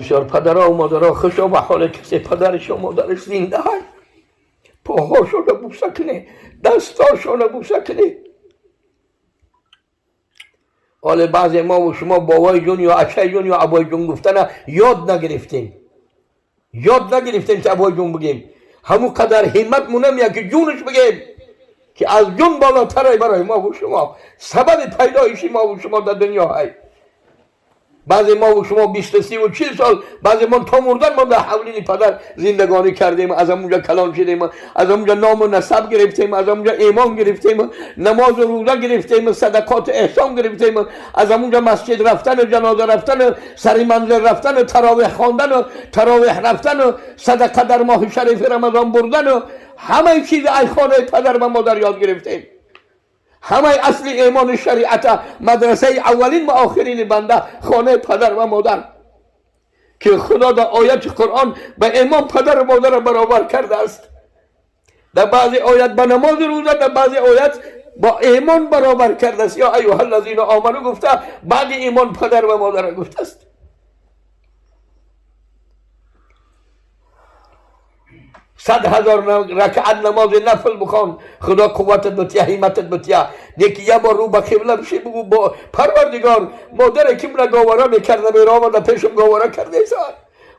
بسیار پدرها و مادرها خوشا به حال کسی پدرش و مادرش زنده های پاهاشو رو بوسه کنه دستاشو رو بوسه کنه. حالا بعضی ما و شما بابای جون یا اچه جون یا ابای جون گفتن یاد نگرفتیم که ابای جون بگیم. همون قدر همت مونم که جونش بگیم که از جون بالاتره برای ما و شما، سبب پیدایشی ما و شما در دنیا های. بعضی ما و شما 20 30 و 40 سال، بعضی ما تا مردن ما در حولین پدر زندگانی کردیم، از همونجا کلان شدیم، از همونجا نام و نسب گرفتیم، از همونجا ایمان گرفتیم، نماز و روزه گرفتیم، صدقات احسان گرفتیم، از همونجا مسجد رفتن، جنازه رفتن، سر منزل رفتن، تراویح خواندن، تراویح رفتن، صدقه در ماه شریف رمضان بردن، همه چیز ای خانه پدر و مادر یاد گرفتیم. همه اصل ایمان شریعت مدرسه اولین و آخرین بنده خانه پدر و مادر که خدا در آیت قرآن به ایمان پدر و مادر برابر کرده است. در بعضی آیت به نماز روزه، در بعضی آیت با ایمان برابر کرده است. یا ایها الذین آمنو گفته، بعد ایمان پدر و مادر گفته است. 100,000 رکعت نماز نفل بخوان، خدا قوتت بتیا، همتت بتیا. یکی یه بار رو به قبله بشی بگو با پروردگار مادر که من گوارا میکرده میرام و پیشم گوارا کرده ایسان،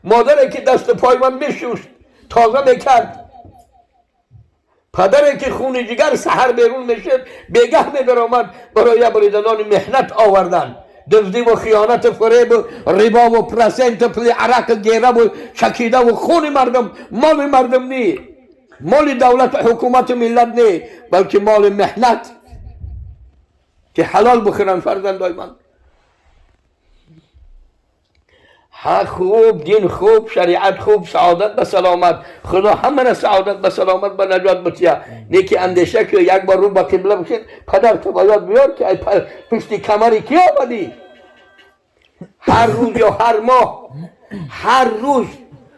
مادر که دست پای من میشوشت تازه میکرد، پدر که خون جگر سحر بیرون میشد بیگه میبرامد برای بریدنان محنت آوردن، دزدی و خیانت فریب و ربا و پرسنت پلی عرق گیره و چکیده و خون مردم، مال مردم نی، مال دولت حکومت ملت نی، بلکه مال محنت که حلال بخورن فرزندای من. حق خوب، دین خوب، شریعت خوب، سعادت به سلامت. خدا همه را سعادت به سلامت به نجات بتیا. نیکی اندیشه که یک بار رو به قبله بشید، پدر تو باید بیار که پشت کمری کی آمدی؟ هر روز یا هر ماه، هر روز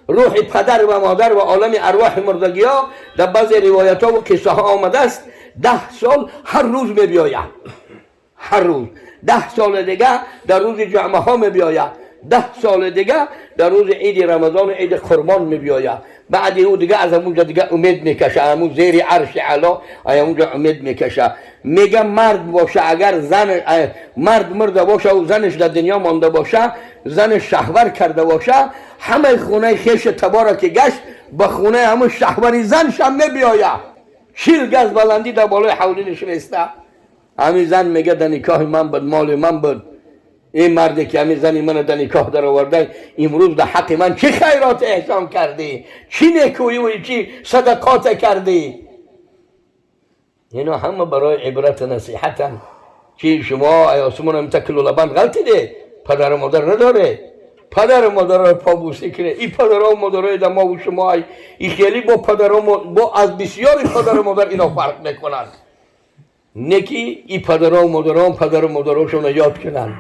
روح پدر و مادر و عالم ارواح مردگی ها در بعضی روایت ها و قصه ها آمده است 10 سال هر روز می بیاید. هر روز 10 سال دیگه در روز جمعه ها می بیاید. 10 سال دیگه در روز عید رمضان و عید قربان می بیاید. بعد او دیگه از همونجا دیگه امید میکشه، همون زیر عرش علا همونجا امید میکشه. میگه مرد باشه، اگر زن مرد مرده باشه و زنش در دنیا مانده باشه، زنش شهور کرده باشه، همه خونه خیش تبارا که گشت به خونه همون شهوری زنش هم میبیاید. 40 گز بلندی در بالای حولینش میسته. همین زن میگه در نکاح من بود، مال من بود، این مردی که همین زنی من در نکاح در آورده امروز در حق من چه خیرات احسان کردی، چی نیکویی و چی صدقات کردی. اینا همه برای عبرت نصیحتن. چی شما آسمون هم تکل و لبند غلطی ده، پدر و مادر نداره، پدر و مادر را پابوسی کنه. این پدر و مادر در ما و شما این خیلی با پدر و با از بسیاری پدر و مادر اینا فرق میکنن. نکی این پدر و مادرشون یاد کنن.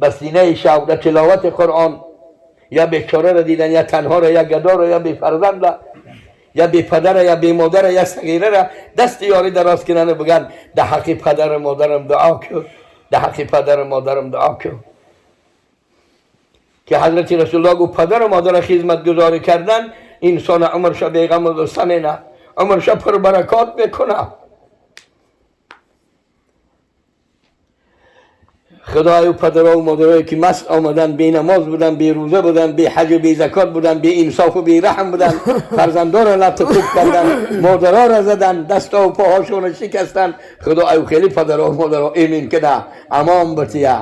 بس سینه شوق تلاوت قرآن، یا بیچاره را دیدن، یا تنها را، یا گدا را، یا بی فرزند را، یا بی پدر یا بی مادر یا صغیره را دست یاری دراز کنن و بگن در حق پدر و مادرم دعا کن، در حق پدر و مادرم دعا کن. که حضرت رسول الله گفت پدر و مادر خدمت گزاری کردن انسان عمرش بیغم و سمینه، عمرش پر برکات میکنه. خدای و پدرها و مادرهایی که مست آمدن، بی نماز بودن، بی روزه بودن، بی حج و بی زکات بودن، بی انصاف و بی رحم بودن، فرزندها را لطف کردن، مادرها را زدن، دستا و پاهاشون را شکستن. خدا خیلی پدرها و مادرها ایمین کنه امان بتیه.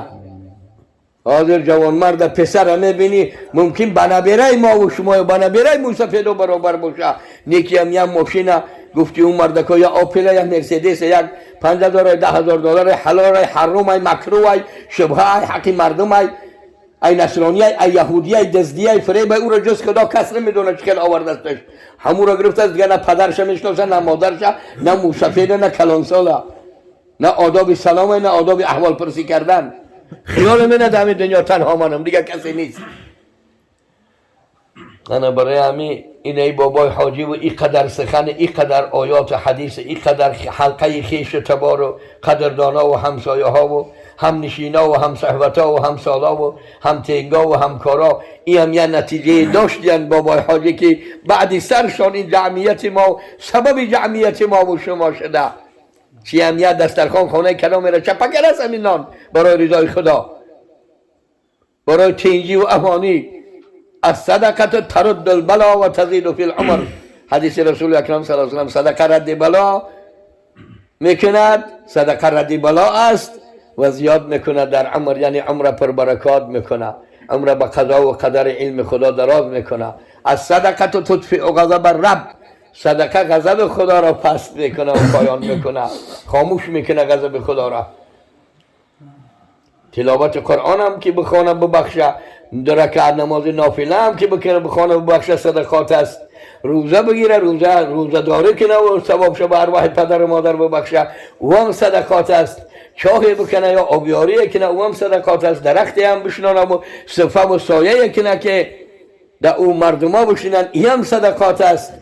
حاضر جوان مرد پسر میبینی ممکن بنابیره ما و شما بنابیره موسفید و برابر باشه. نیکی هم یه ماشینه گفتی اون مردکا یا آپل یا مرسیدس یک 5,000 $10,000 حلال حرام ای مکروه ای شبهه ای حق مردم ای نصرانی ای یهودی ای دزدی ای فریب او را جز خدا کس نمیدونه چکل آورده استش. همون را گرفته است دیگه نه پدرش میشناسه، نه مادرش، نه موسفیده، نه کلانساله، نه آداب سلام، نه آداب احوال پرسی کردن. خیال من در دنیا تنها منم، دیگه کسی نیست. انا برای همین اینه بابای حاجی و اینقدر سخن، اینقدر آیات حدیث، اینقدر حلقه خیش تبار و قدردانا و همسایه ها و هم نشینا و هم صحبتا و هم سالا و هم تنگا و هم کارا. این هم یه نتیجه داشتن بابای حاجی که بعد سرشان این جمعیت ما سبب جمعیت ما و شما شده. چی هم یه دسترخوان خانه کلام را چپکر است همین نان برای رضای خدا، برای تنجی و امانی. از صدقت ترد البلا و تزید فی العمر. حدیث رسول اکرم صلی الله علیه و سلم صدقه رد بلا میکند، صدقه رد بلا است و زیاد میکند در عمر، یعنی عمر پر برکات میکنه، عمر به قضا و قدر علم خدا دراز میکنه. از صدقه تطفئ غضب الرب. صدقه غضب خدا را پست میکنه و پایان میکنه، خاموش میکنه غضب خدا را. تلاوت قرآن هم که بخونه ببخشه، دو رکعت نماز نافله هم که بکنه بخونه ببخشه صدقات است. روزه بگیره، روزه داره کنه و ثواب شو به ارواح پدر و مادر ببخشه، او هم صدقات است. چاهی بکنه یا آبیاری کنه، او هم صدقات است. درختی هم بشنانه و صفه و سایه کنه که در او مردما بشینن، این هم صدقات است.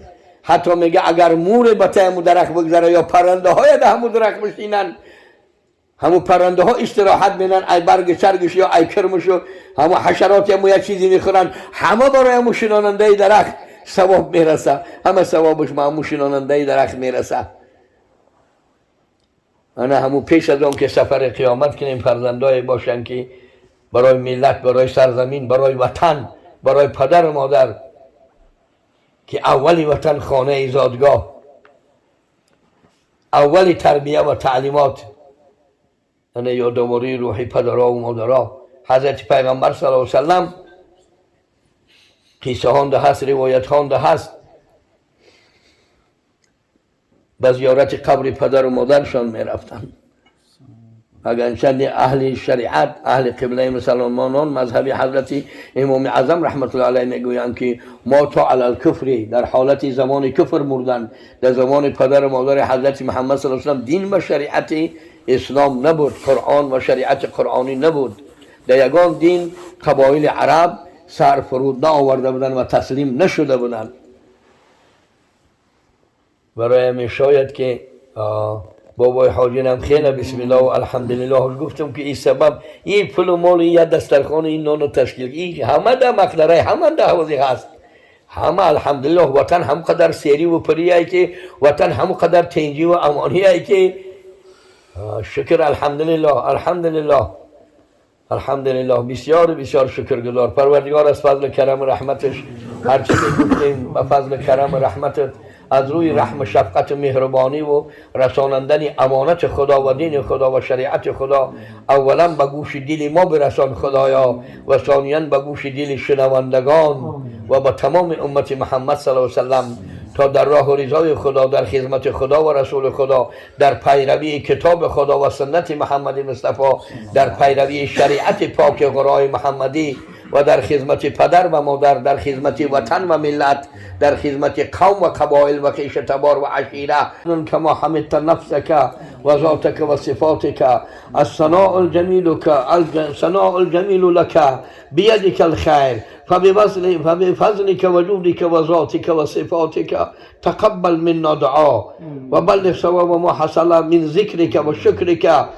حتی میگه اگر مور به تیم درخت بگذره یا پرنده های در همون درخت بشینن، همون پرنده ها استراحت بینن، ای برگ چرگش یا ای کرمش و همون حشرات یا یه چیزی میخورن، همه برای همون شناننده درخت ثواب میرسه، همه ثوابش به همون شناننده درخت میرسه. انا همون پیش از اون که سفر قیامت کنیم فرزندای باشن که برای ملت، برای سرزمین، برای وطن، برای پدر و مادر، که اولی وطن خانه زادگاه، اولی تربیه و تعلیمات، یعنی یادآوری روحی پدرها و مادرها. حضرت پیغمبر صلی الله علیه و سلم قصه هانده هست، روایت هانده هست، به زیارت قبر پدر و مادرشان می رفتن. اگرچه اهل شریعت، اهل قبله مسلمانان، مذهب حضرت امام اعظم رحمت الله علیه میگویند که ما تا علی الکفر، در حالت زمان کفر مردن، در زمان پدر و مادر حضرت محمد صلی الله علیه و سلم دین و شریعت اسلام نبود، قرآن و شریعت قرآنی نبود. در یگان دین قبایل عرب سر فرود نآورده بودند و تسلیم نشده بودند. برای همین شاید که بابای حاجی هم خیلی بسم الله و الحمدلله گفتم که این سبب این پول و مال این دسترخوان این نان و تشکیل این همه در مقدره، همه در حوضی هست، همه الحمدلله. وطن هم قدر سیری و پری ای که وطن هم قدر تنجی و امانی ای که شکر الحمدلله الحمدلله الحمدلله. بسیار بسیار شکرگزار. پروردگار از فضل کرم و رحمتش هر چی گفتیم به فضل کرم و رحمتت، از روی رحم شفقت و مهربانی و رسانندن امانت خدا و دین خدا و شریعت خدا اولا به گوش دل ما برسان خدایا، و ثانیاً به گوش دل شنوندگان و به تمام امت محمد صلی الله علیه و سلم، تا در راه و رضای خدا، در خدمت خدا و رسول خدا، در پیروی کتاب خدا و سنت محمد مصطفی، در پیروی شریعت پاک غرای محمدی، و در خدمت پدر و مادر، در خدمت وطن و ملت، در خدمت قوم و قبایل و خیش تبار و عشیره. کما حمدت نفسك و ذاتك و صفاتك، الثناء الجمیل لك بیدك الخیر، فبفضلك وجودك وذاتك وصفاتك تقبل منا دعاء وبلغ ثواب ما حصل من ذكرك وشكرك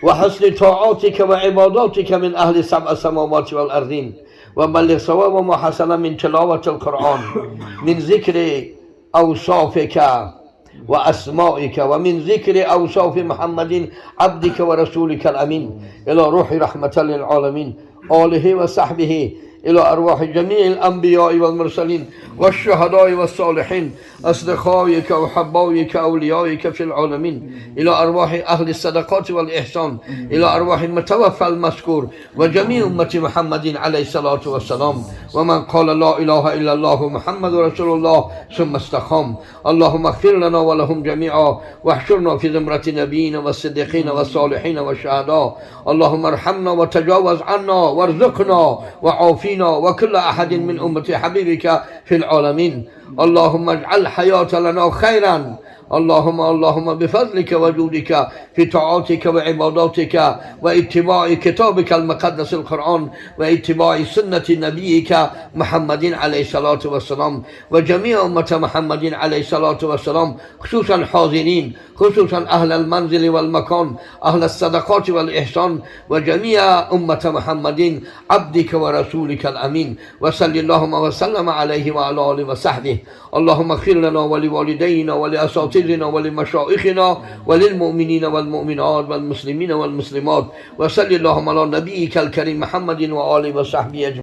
وحسن طاعاتك وعباداتك من أهل سبع السماوات والأرضين، وبلغ ثواب ما حصل من تلاوة القرآن، من ذكر أوصافك وأسمائك، ومن ذكر أوصاف محمد عبدك ورسولك الأمين، إلى روح رحمة للعالمين، آله وصحبه، إلى أرواح جميع الأنبياء والمرسلين والشهداء والصالحين، أصدقائك وحبائك أوليائك في العالمين، إلى أرواح أهل الصدقات والإحسان، إلى أرواح المتوفى المذكور وجميع أمة محمد عليه الصلاة والسلام، ومن قال لا إله إلا الله محمد رسول الله ثم استقام. اللهم اغفر لنا ولهم جميعا، واحشرنا في زمرة نبينا والصديقين والصالحين والشهداء. اللهم ارحمنا وتجاوز عنا وارزقنا وعافنا وكل أحد من أمة حبيبك في العالمين. اللهم اجعل الحياة لنا خيرا اللهم بفضلك وجودك في طاعاتك وعباداتك واتباع كتابك المقدس القرآن واتباع سنة نبيك محمد عليه الصلاة والسلام وجميع أمة محمد عليه الصلاة والسلام خصوصا حاضرين خصوصا أهل المنزل والمكان أهل الصدقات والإحسان وجميع أمة محمد عبدك ورسولك الأمين وصل اللهم وسلم عليه وعلى آله وصحبه اللهم اغفر لنا ولوالدينا ولأساتذتنا ولمشائخنا وللمؤمنين والمؤمنات والمسلمين والمسلمات وصل اللهم على نبيك الكريم محمد وآله وصحبه أجمعين.